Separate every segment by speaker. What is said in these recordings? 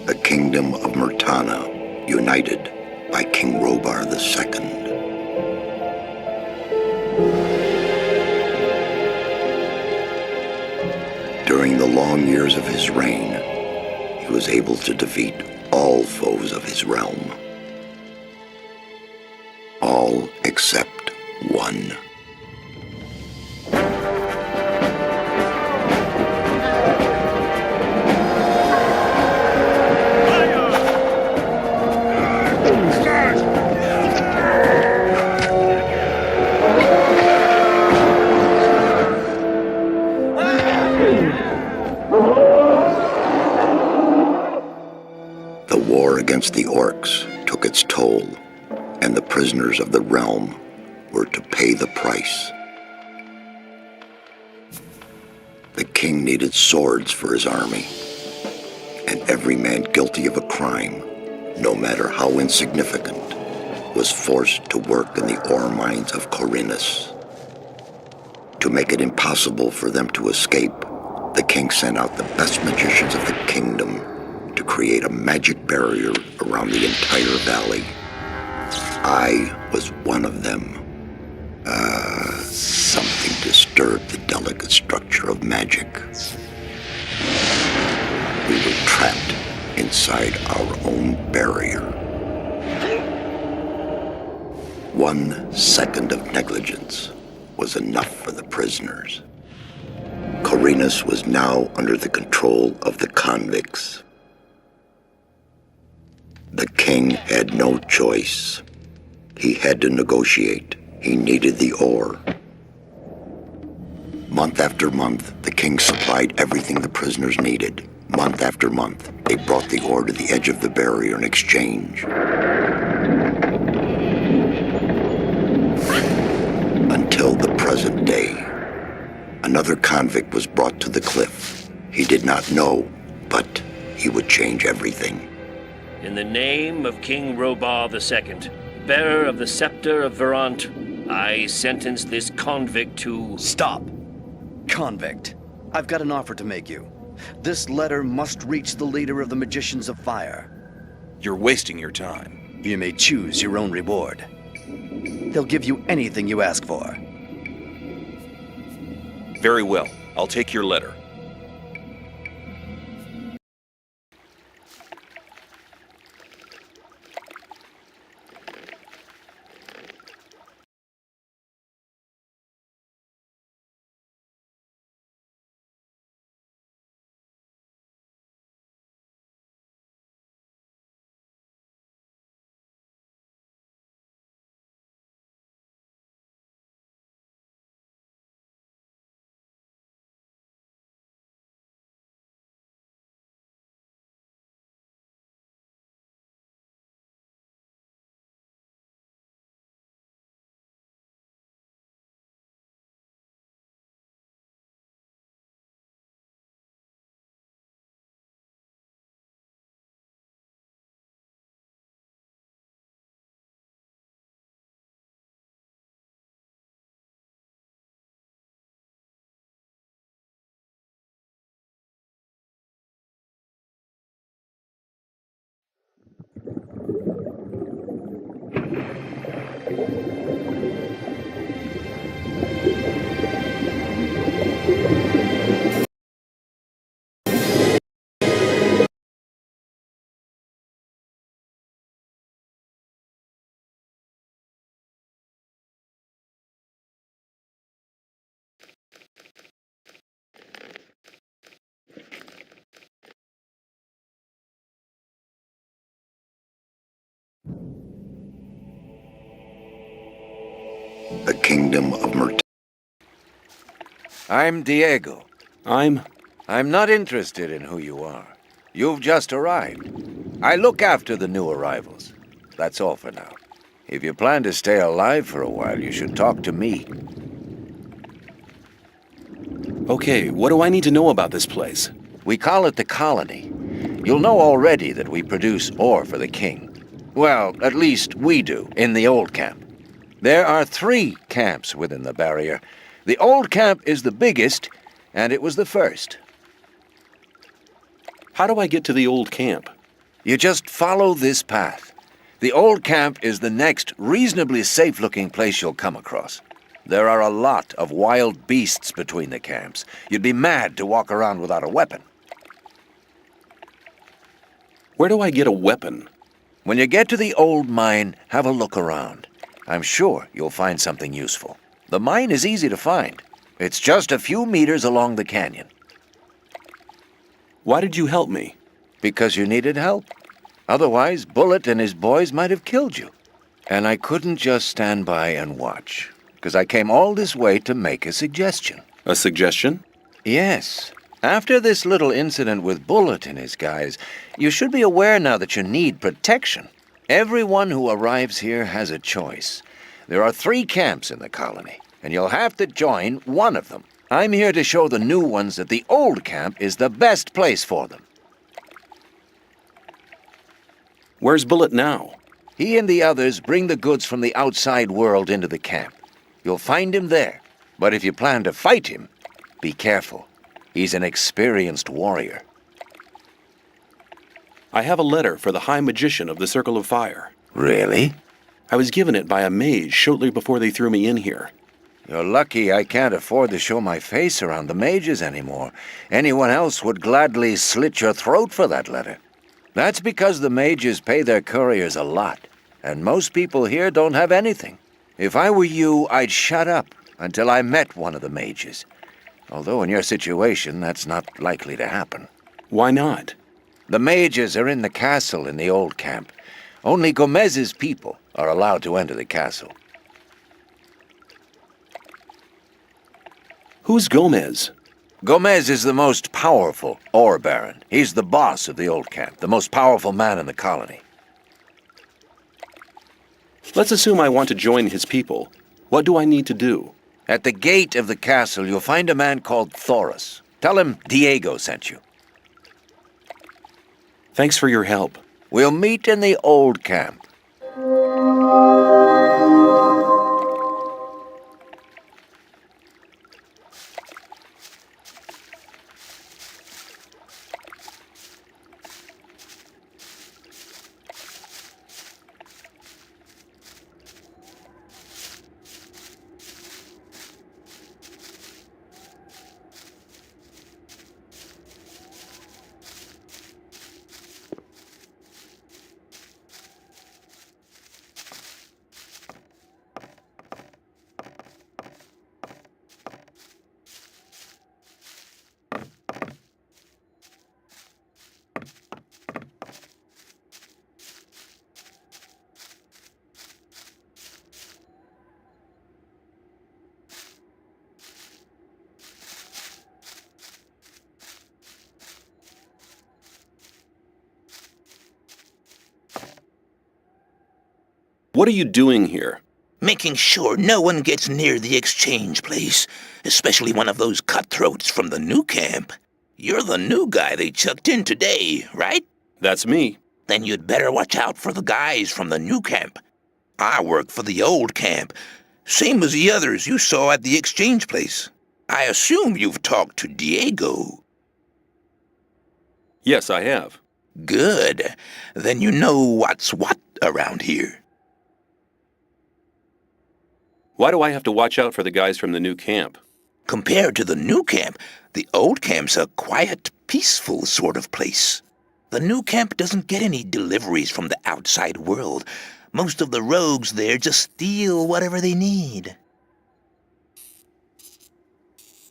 Speaker 1: The kingdom of Murtana, united by King Robar II. During the long years of his reign, he was able to defeat all foes of his realm. All except one. The war against the orcs took its toll, and the prisoners of the realm were to pay the price. The king needed swords for his army, and every man guilty of a crime, no matter how insignificant, was forced to work in the ore mines of Khorinis. To make it impossible for them to escape, the king sent out the best magicians of the kingdom to create a magic barrier around the entire valley. I was one of them. Something disturbed the delicate structure of magic. We were trapped inside our own barrier. 1 second of negligence was enough for the prisoners. Khorinis was now under the control of the convicts. The king had no choice. He had to negotiate. He needed the ore. Month after month, the king supplied everything the prisoners needed. Month after month, they brought the ore to the edge of the barrier in exchange. Until the present day. Another convict was brought to the cliff. He did not know, but he would change everything.
Speaker 2: In the name of King Robar II, bearer of the scepter of Verant, I sentence this convict to...
Speaker 3: Stop! Convict, I've got an offer to make you. This letter must reach the leader of the Magicians of Fire.
Speaker 4: You're wasting your time.
Speaker 3: You may choose your own reward. They'll give you anything you ask for.
Speaker 4: Very well. I'll take your letter.
Speaker 1: The kingdom of Murtana.
Speaker 5: I'm Diego.
Speaker 4: I'm...
Speaker 5: I'm not interested in who you are. You've just arrived. I look after the new arrivals. That's all for now. If you plan to stay alive for a while, you should talk to me.
Speaker 4: Okay, what do I need to know about this place?
Speaker 5: We call it the Colony. You'll know already that we produce ore for the king. Well, at least we do, in the old camp. There are 3 camps within the barrier. The old camp is the biggest, and it was the first.
Speaker 4: How do I get to the old camp?
Speaker 5: You just follow this path. The old camp is the next reasonably safe-looking place you'll come across. There are a lot of wild beasts between the camps. You'd be mad to walk around without a weapon.
Speaker 4: Where do I get a weapon?
Speaker 5: When you get to the old mine, have a look around. I'm sure you'll find something useful. The mine is easy to find. It's just a few meters along the canyon.
Speaker 4: Why did you help me?
Speaker 5: Because you needed help. Otherwise, Bullet and his boys might have killed you. And I couldn't just stand by and watch, because I came all this way to make a suggestion.
Speaker 4: A suggestion?
Speaker 5: Yes. After this little incident with Bullet and his guys, you should be aware now that you need protection. Everyone who arrives here has a choice. There are 3 camps in the colony, and you'll have to join one of them. I'm here to show the new ones that the old camp is the best place for them.
Speaker 4: Where's Bullet now?
Speaker 5: He and the others bring the goods from the outside world into the camp. You'll find him there, but if you plan to fight him, be careful. He's an experienced warrior.
Speaker 4: I have a letter for the High Magician of the Circle of Fire.
Speaker 5: Really?
Speaker 4: I was given it by a mage shortly before they threw me in here.
Speaker 5: You're lucky I can't afford to show my face around the mages anymore. Anyone else would gladly slit your throat for that letter. That's because the mages pay their couriers a lot, and most people here don't have anything. If I were you, I'd shut up until I met one of the mages. Although in your situation, that's not likely to happen.
Speaker 4: Why not?
Speaker 5: The mages are in the castle in the old camp. Only Gomez's people are allowed to enter the castle.
Speaker 4: Who's Gomez?
Speaker 5: Gomez is the most powerful ore baron. He's the boss of the old camp, the most powerful man in the colony.
Speaker 4: Let's assume I want to join his people. What do I need to do?
Speaker 5: At the gate of the castle, you'll find a man called Thoris. Tell him Diego sent you.
Speaker 4: Thanks for your help.
Speaker 5: We'll meet in the old camp.
Speaker 4: What are you doing here?
Speaker 6: Making sure no one gets near the exchange place, especially one of those cutthroats from the new camp. You're the new guy they chucked in today, right?
Speaker 4: That's me.
Speaker 6: Then you'd better watch out for the guys from the new camp. I work for the old camp, same as the others you saw at the exchange place. I assume you've talked to Diego.
Speaker 4: Yes, I have.
Speaker 6: Good. Then you know what's what around here.
Speaker 4: Why do I have to watch out for the guys from the new camp?
Speaker 6: Compared to the new camp, the old camp's a quiet, peaceful sort of place. The new camp doesn't get any deliveries from the outside world. Most of the rogues there just steal whatever they need.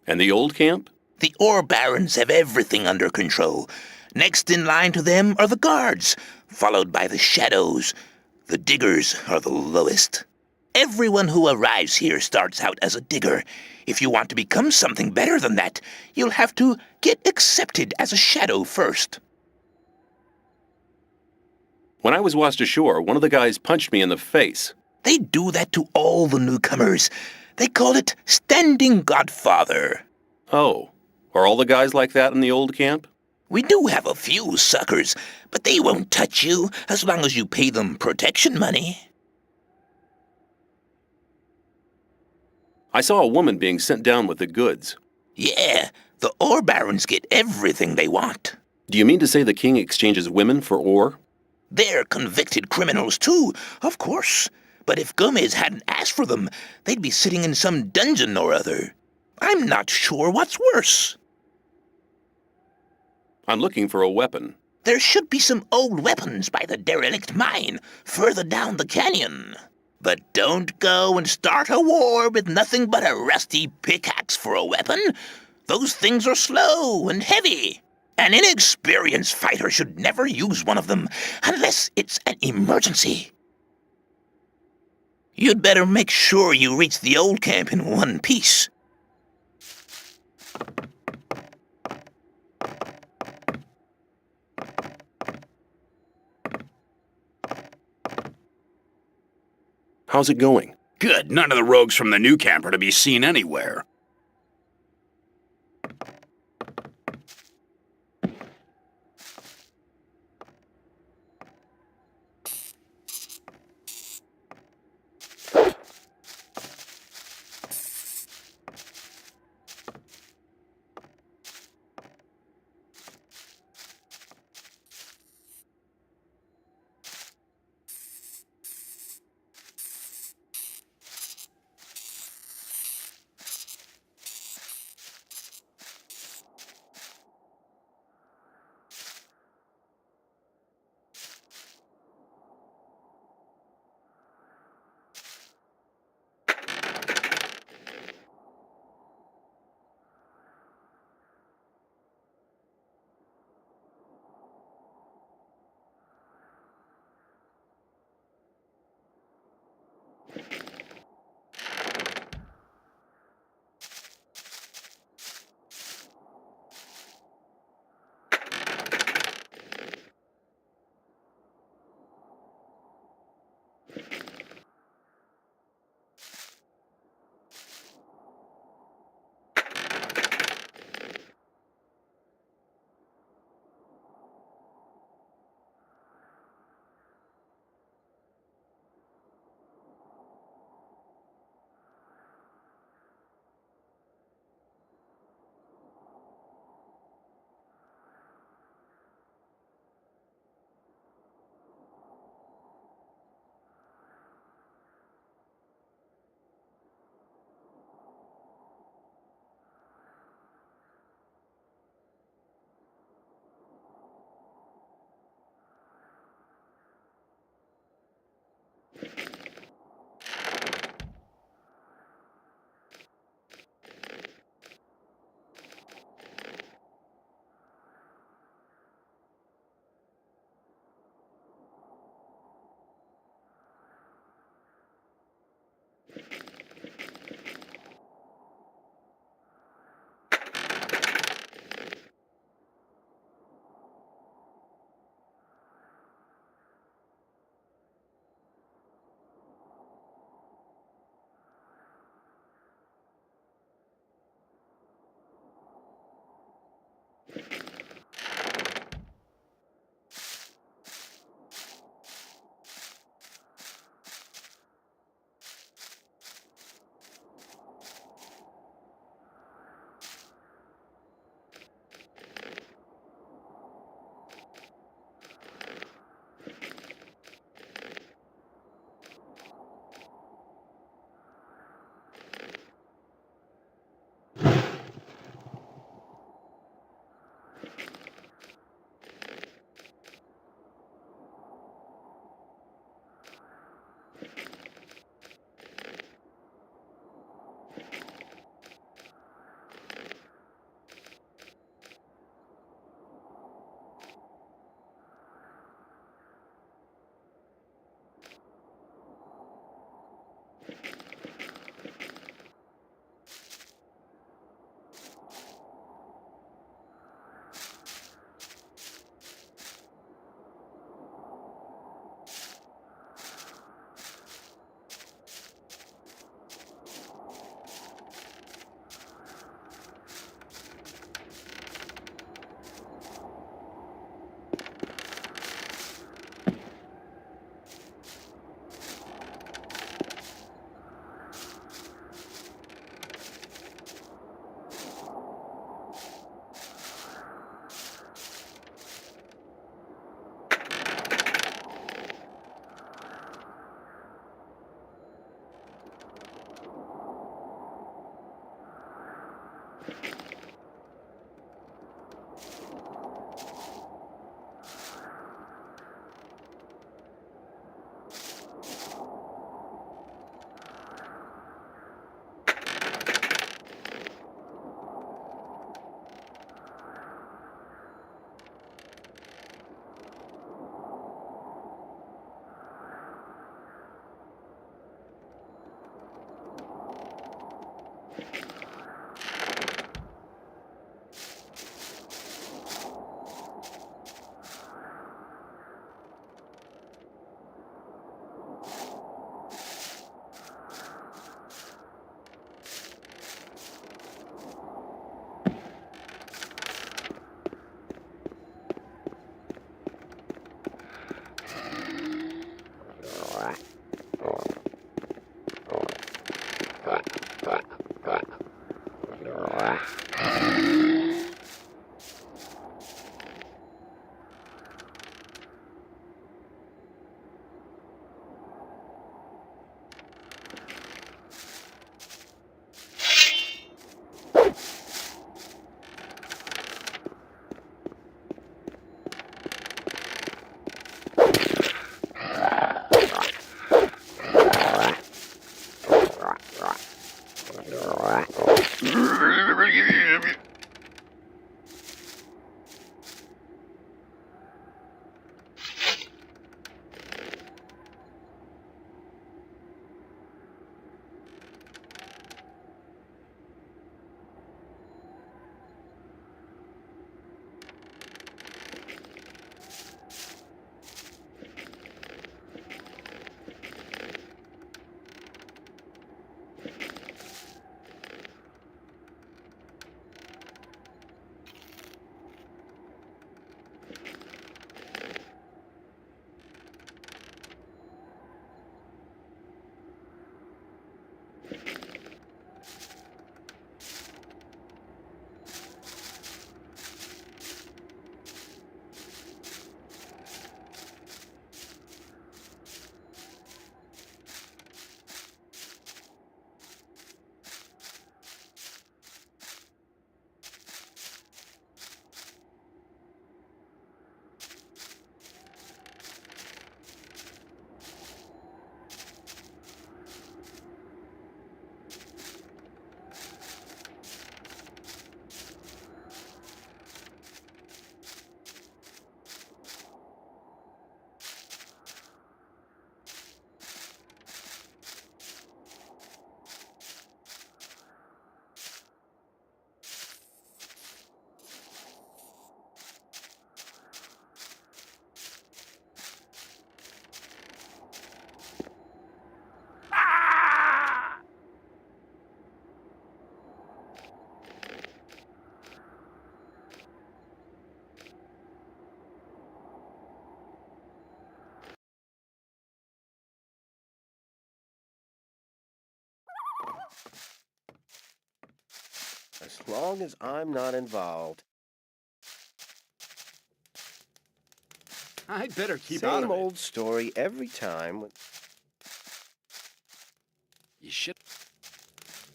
Speaker 4: And the old camp?
Speaker 6: The ore barons have everything under control. Next in line to them are the guards, followed by the shadows. The diggers are the lowest. Everyone who arrives here starts out as a digger. If you want to become something better than that, you'll have to get accepted as a shadow first.
Speaker 4: When I was washed ashore, one of the guys punched me in the face.
Speaker 6: They do that to all the newcomers. They call it standing godfather.
Speaker 4: Oh, are all the guys like that in the old camp?
Speaker 6: We do have a few suckers, but they won't touch you as long as you pay them protection money.
Speaker 4: I saw a woman being sent down with the goods.
Speaker 6: Yeah, the ore barons get everything they want.
Speaker 4: Do you mean to say the king exchanges women for ore?
Speaker 6: They're convicted criminals too, of course. But if Gomez hadn't asked for them, they'd be sitting in some dungeon or other. I'm not sure what's worse.
Speaker 4: I'm looking for a weapon.
Speaker 6: There should be some old weapons by the derelict mine, further down the canyon. But don't go and start a war with nothing but a rusty pickaxe for a weapon. Those things are slow and heavy. An inexperienced fighter should never use one of them unless it's an emergency. You'd better make sure you reach the old camp in one piece.
Speaker 4: How's it going?
Speaker 7: Good, none of the rogues from the new camp are to be seen anywhere.
Speaker 8: As long as I'm not involved.
Speaker 7: I'd better keep out
Speaker 8: Same
Speaker 7: of it.
Speaker 8: old story every time.
Speaker 7: You should.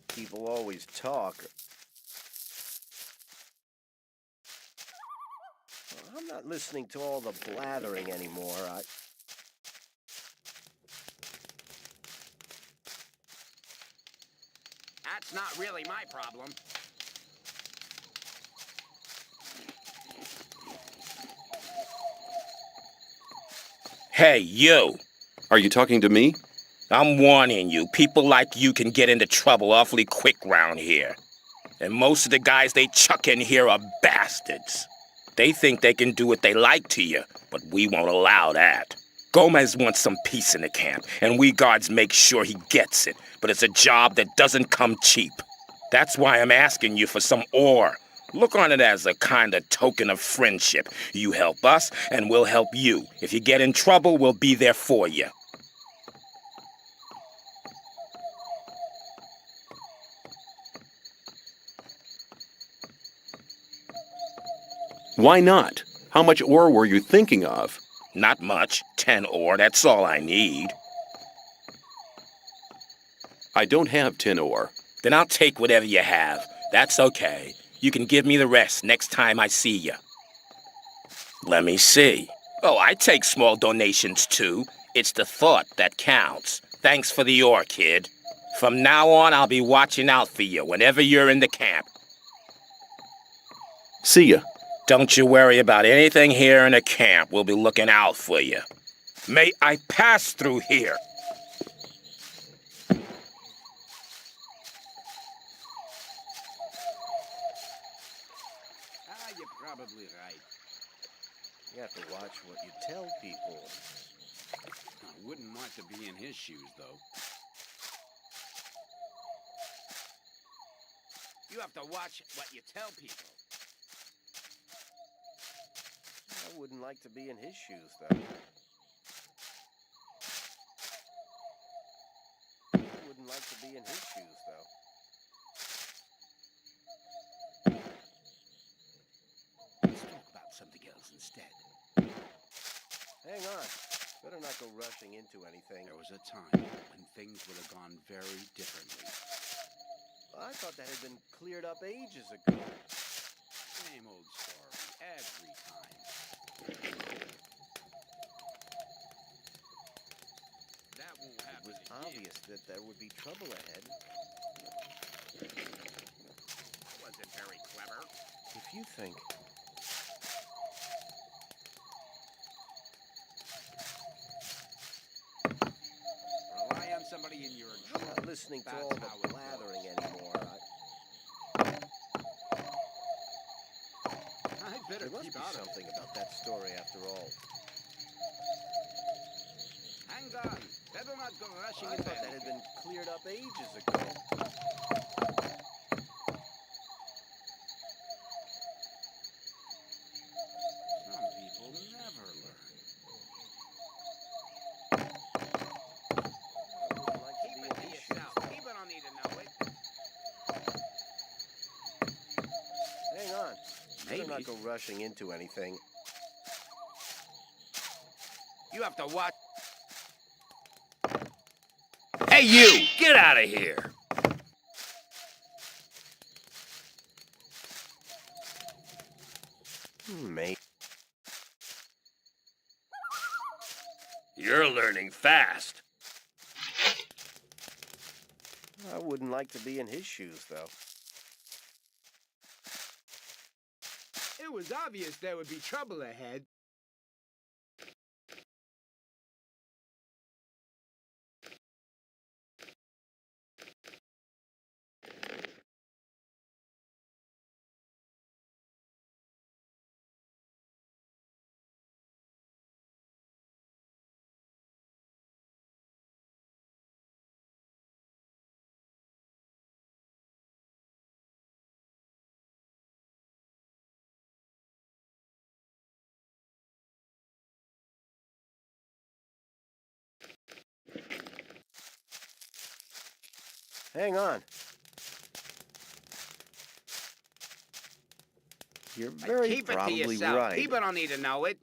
Speaker 8: People always talk. I'm not listening to all the blathering anymore.
Speaker 7: That's not really my problem.
Speaker 6: Hey, you!
Speaker 4: Are you talking to me?
Speaker 6: I'm warning you, people like you can get into trouble awfully quick round here. And most of the guys they chuck in here are bastards. They think they can do what they like to you, but we won't allow that. Gomez wants some peace in the camp, and we guards make sure he gets it, but it's a job that doesn't come cheap. That's why I'm asking you for some ore. Look on it as a kind of token of friendship. You help us, and we'll help you. If you get in trouble, we'll be there for you.
Speaker 4: Why not? How much ore were you thinking of?
Speaker 6: Not much. 10 ore, that's all I need.
Speaker 4: I don't have tin ore.
Speaker 6: Then I'll take whatever you have. That's okay. You can give me the rest next time I see you. Let me see. Oh, I take small donations too. It's the thought that counts. Thanks for the ore, kid. From now on, I'll be watching out for you whenever you're in the camp.
Speaker 4: See ya.
Speaker 6: Don't you worry about anything here in the camp. We'll be looking out for you. May I pass through here?
Speaker 7: You're probably right.
Speaker 8: You have to watch what you tell people.
Speaker 7: I wouldn't want to be in his shoes, though. You have to watch what you tell people.
Speaker 8: I wouldn't like to be in his shoes, though. I wouldn't like to be in his shoes, though.
Speaker 7: Let's talk about something else instead.
Speaker 8: Hang on. Better not go rushing into anything.
Speaker 7: There was a time when things would have gone very differently.
Speaker 8: I thought that had been cleared up ages ago.
Speaker 7: Same old story every time. That won't
Speaker 8: It
Speaker 7: happen
Speaker 8: was
Speaker 7: again.
Speaker 8: obvious that there would be trouble ahead.
Speaker 7: Wasn't very clever.
Speaker 8: If you think.
Speaker 7: Rely on somebody in your
Speaker 8: I'm not listening to all the blathering anymore.
Speaker 7: I'd better
Speaker 8: There must
Speaker 7: keep
Speaker 8: be
Speaker 7: out of it.
Speaker 8: something about that story after all.
Speaker 7: Hang on. Better not go rushing
Speaker 8: I
Speaker 7: into
Speaker 8: thought that had
Speaker 7: anything.
Speaker 8: been cleared up ages ago.
Speaker 7: Some people never learn.
Speaker 8: I wouldn't like to
Speaker 7: Keep
Speaker 8: be
Speaker 7: it
Speaker 8: in
Speaker 7: to
Speaker 8: his shoes.
Speaker 7: yourself. People don't need to know it.
Speaker 8: Hang on. Better
Speaker 7: Maybe.
Speaker 8: not go rushing into anything.
Speaker 7: You have to watch.
Speaker 2: Hey, you! Get out of here!
Speaker 8: Mate.
Speaker 2: You're learning fast.
Speaker 8: I wouldn't like to be in his shoes, though.
Speaker 9: It was obvious there would be trouble ahead.
Speaker 8: Hang on. You're very
Speaker 9: Keep it to
Speaker 8: probably
Speaker 9: yourself.
Speaker 8: right.
Speaker 9: People don't need to know it.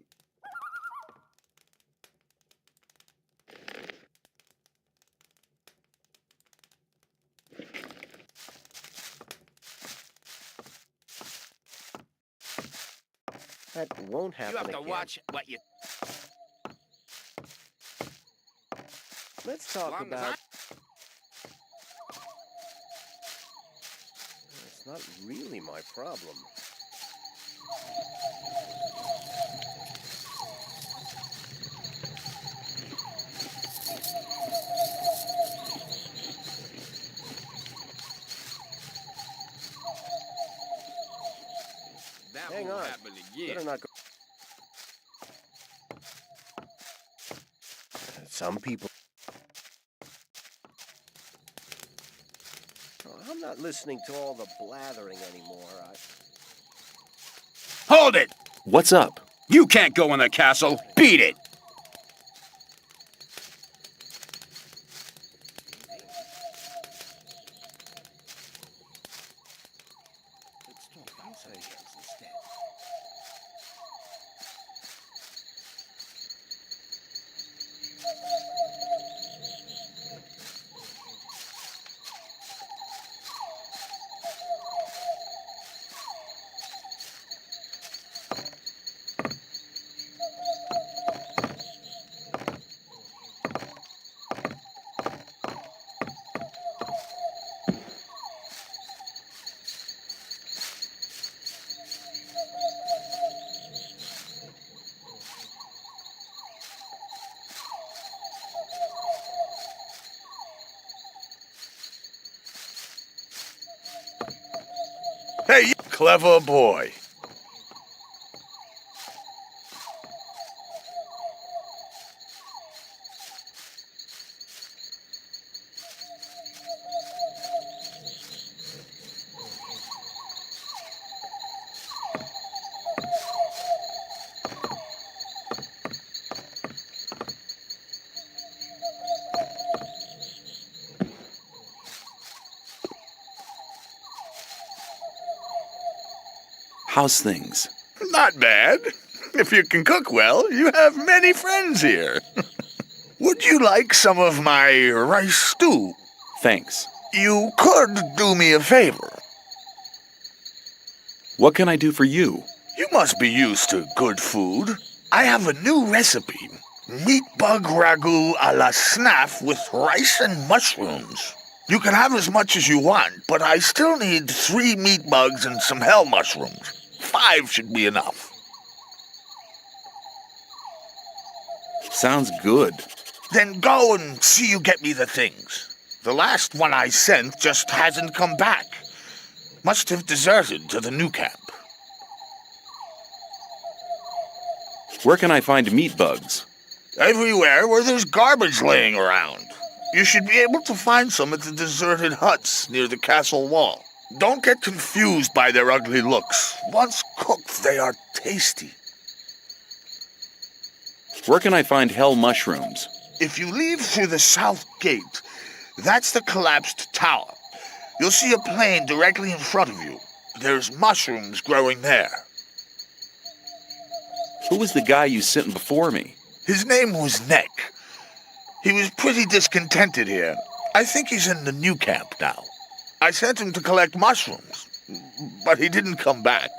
Speaker 8: That won't happen
Speaker 9: You have to
Speaker 8: again.
Speaker 9: watch what you...
Speaker 8: Let's talk
Speaker 9: Long as
Speaker 8: about... It's not really my problem.
Speaker 9: That
Speaker 8: Hang
Speaker 9: won't
Speaker 8: on.
Speaker 9: happen again.
Speaker 8: Better not go... Some people... Oh, I'm not listening to all the blathering anymore.
Speaker 7: Hold it!
Speaker 4: What's up?
Speaker 7: You can't go in the castle. Beat it!
Speaker 8: Let's talk about something else instead.
Speaker 7: Hey, you clever boy.
Speaker 4: How's things?
Speaker 7: Not bad. If you can cook well, you have many friends here. Would you like some of my rice stew?
Speaker 4: Thanks.
Speaker 7: You could do me a favor.
Speaker 4: What can I do for you?
Speaker 7: You must be used to good food. I have a new recipe. Meat bug ragu a la snaff with rice and mushrooms. You can have as much as you want, but I still need 3 meat bugs and some hell mushrooms. 5 should be enough.
Speaker 4: Sounds good.
Speaker 7: Then go and see you get me the things. The last one I sent just hasn't come back. Must have deserted to the new camp.
Speaker 4: Where can I find meat bugs?
Speaker 7: Everywhere where there's garbage laying around. You should be able to find some at the deserted huts near the castle wall. Don't get confused by their ugly looks. Once cooked, they are tasty.
Speaker 4: Where can I find hell mushrooms?
Speaker 7: If you leave through the south gate, that's the collapsed tower. You'll see a plain directly in front of you. There's mushrooms growing there.
Speaker 4: Who was the guy you sent before me?
Speaker 7: His name was Neck. He was pretty discontented here. I think he's in the new camp now. I sent him to collect mushrooms, but he didn't come back.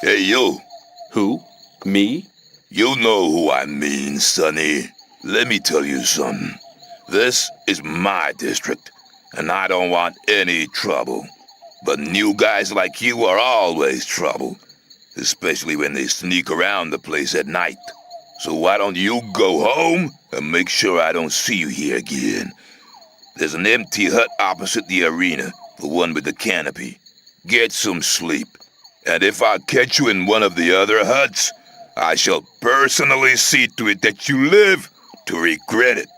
Speaker 6: Hey, you.
Speaker 4: Who? Me?
Speaker 6: You know who I mean, Sonny. Let me tell you something. This is my district, and I don't want any trouble. But new guys like you are always trouble, especially when they sneak around the place at night. So why don't you go home and make sure I don't see you here again? There's an empty hut opposite the arena, the one with the canopy. Get some sleep. And if I catch you in one of the other huts, I shall personally see to it that you live to regret it.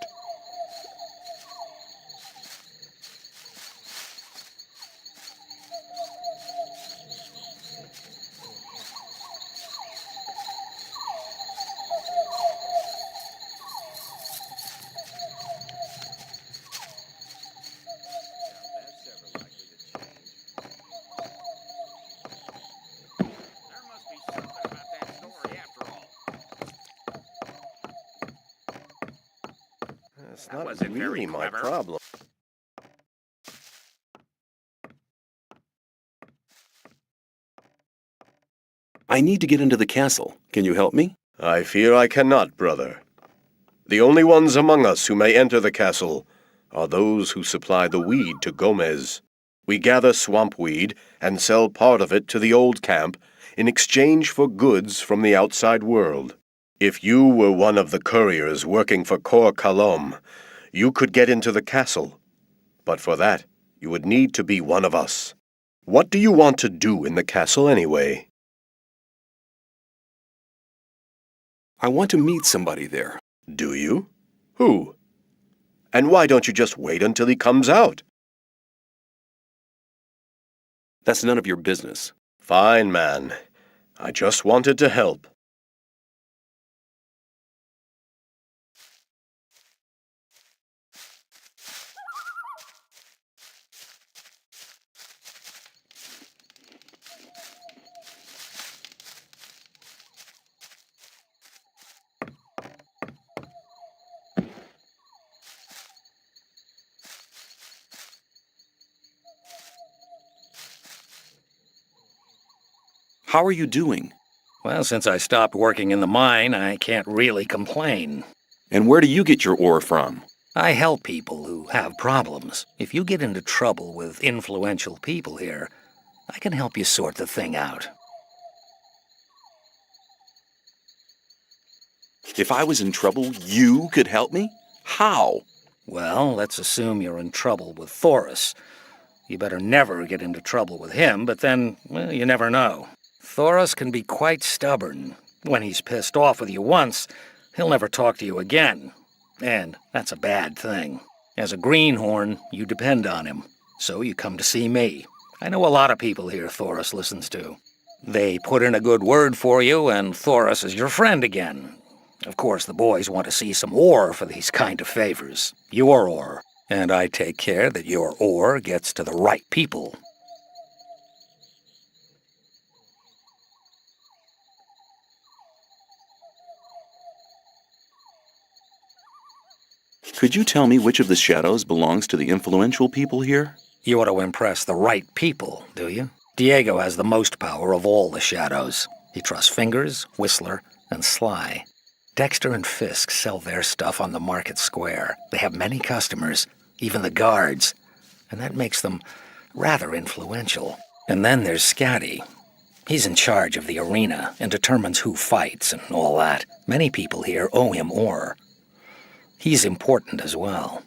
Speaker 8: That's not really my problem.
Speaker 4: I need to get into the castle. Can you help me?
Speaker 8: I fear I cannot, brother. The only ones among us who may enter the castle are those who supply the weed to Gomez. We gather swamp weed and sell part of it to the old camp in exchange for goods from the outside world. If you were one of the couriers working for Cor Kalom, you could get into the castle. But for that, you would need to be one of us. What do you want to do in the castle anyway?
Speaker 4: I want to meet somebody there.
Speaker 8: Do you? Who? And why don't you just wait until he comes out?
Speaker 4: That's none of your business.
Speaker 8: Fine, man. I just wanted to help.
Speaker 4: How are you doing?
Speaker 10: Well, since I stopped working in the mine, I can't really complain.
Speaker 4: And where do you get your ore from?
Speaker 10: I help people who have problems. If you get into trouble with influential people here, I can help you sort the thing out.
Speaker 4: If I was in trouble, you could help me? How?
Speaker 10: Well, let's assume you're in trouble with Thoris. You better never get into trouble with him, but then, well, you never know. Thoris can be quite stubborn. When he's pissed off with you once, he'll never talk to you again. And that's a bad thing. As a greenhorn, you depend on him. So you come to see me. I know a lot of people here Thoris listens to. They put in a good word for you, and Thoris is your friend again. Of course, the boys want to see some ore for these kind of favors. Your ore. And I take care that your ore gets to the right people.
Speaker 4: Could you tell me which of the shadows belongs to the influential people here?
Speaker 10: You want to impress the right people, do you? Diego has the most power of all the shadows. He trusts Fingers, Whistler, and Sly. Dexter and Fisk sell their stuff on the market square. They have many customers, even the guards, and that makes them rather influential. And then there's Scatty. He's in charge of the arena and determines who fights and all that. Many people here owe him ore. He's important as well.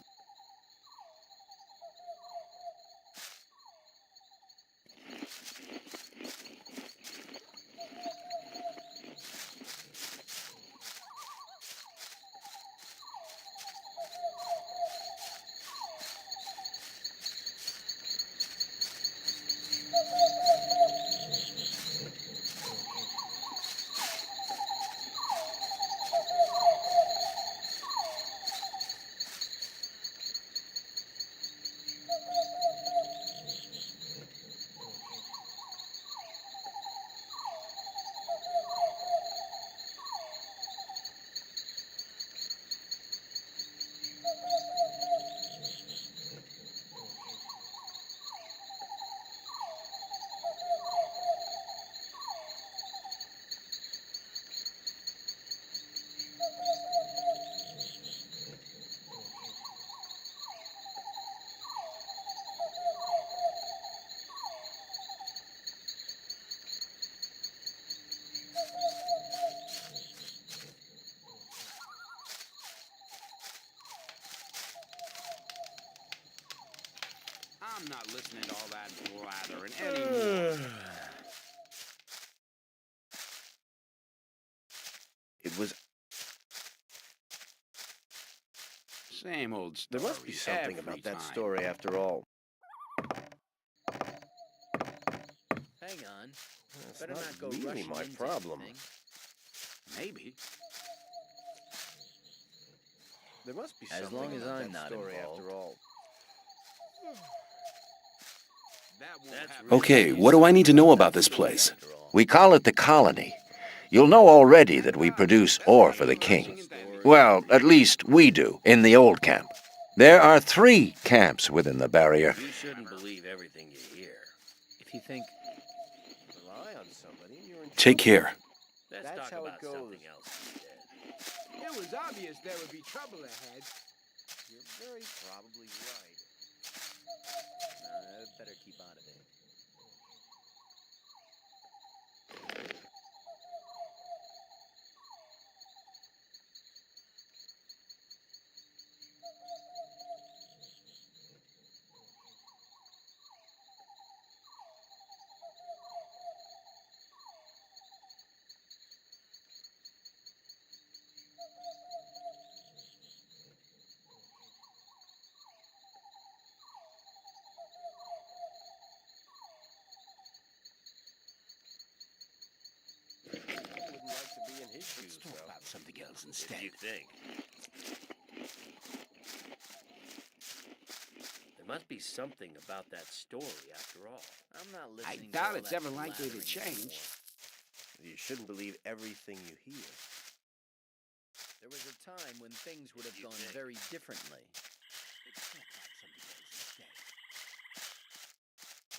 Speaker 9: I'm not listening to all that blathering anymore.
Speaker 8: It was.
Speaker 9: Same old
Speaker 8: There
Speaker 9: story.
Speaker 8: must be something
Speaker 9: every
Speaker 8: about that
Speaker 9: time.
Speaker 8: story after all.
Speaker 11: Hang on.
Speaker 8: It's
Speaker 11: Better not go
Speaker 8: really
Speaker 11: rushing
Speaker 8: my
Speaker 11: into
Speaker 8: problem.
Speaker 11: anything.
Speaker 9: Maybe.
Speaker 8: There must be
Speaker 11: As
Speaker 8: something
Speaker 11: long as
Speaker 8: about
Speaker 11: I'm
Speaker 8: that
Speaker 11: not
Speaker 8: story
Speaker 11: involved.
Speaker 8: after all.
Speaker 9: That won't
Speaker 2: That's
Speaker 9: happen.
Speaker 2: really
Speaker 4: Okay, what do I need to know about this place?
Speaker 5: We call it the colony. You'll know already that we produce ore for the king. Well, at least we do, in the old camp. There are 3 camps within the barrier.
Speaker 2: You shouldn't believe everything you hear.
Speaker 11: If you think
Speaker 8: Rely on somebody and you're in
Speaker 4: Take
Speaker 8: trouble.
Speaker 4: care.
Speaker 2: Let's
Speaker 8: That's
Speaker 2: talk
Speaker 8: how it
Speaker 2: about
Speaker 8: goes.
Speaker 2: something else instead.
Speaker 9: It was obvious there would be trouble ahead.
Speaker 8: You're very probably right.
Speaker 11: I'd better keep out of it.
Speaker 8: I wouldn't like to be in his shoes,
Speaker 9: Talk
Speaker 8: though.
Speaker 9: about something else
Speaker 2: If
Speaker 9: instead.
Speaker 2: you think. There must be something about that story after all.
Speaker 11: I'm not
Speaker 9: I
Speaker 11: listening to
Speaker 9: doubt
Speaker 11: all
Speaker 9: it's
Speaker 11: that
Speaker 9: ever likely to
Speaker 11: blathering
Speaker 9: change.
Speaker 11: anymore.
Speaker 8: You shouldn't believe everything you hear.
Speaker 11: There was a time when things would have
Speaker 2: You
Speaker 11: gone
Speaker 2: think.
Speaker 11: very differently.
Speaker 9: Let's talk about something else instead.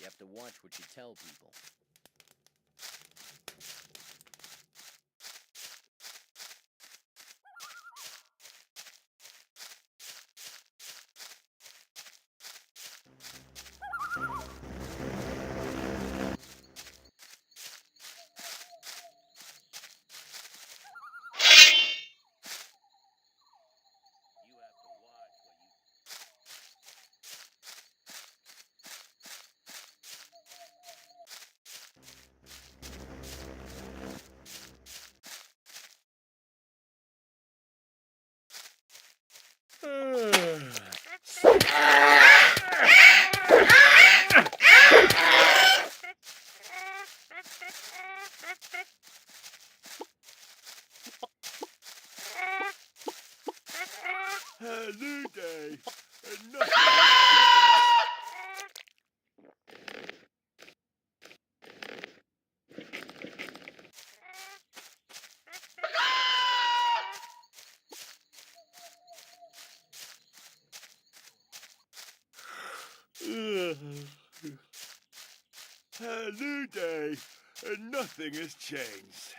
Speaker 11: You have to watch what you tell people.
Speaker 2: You have to watch what you.
Speaker 7: A new day, and nothing has changed. A new day, and nothing has changed.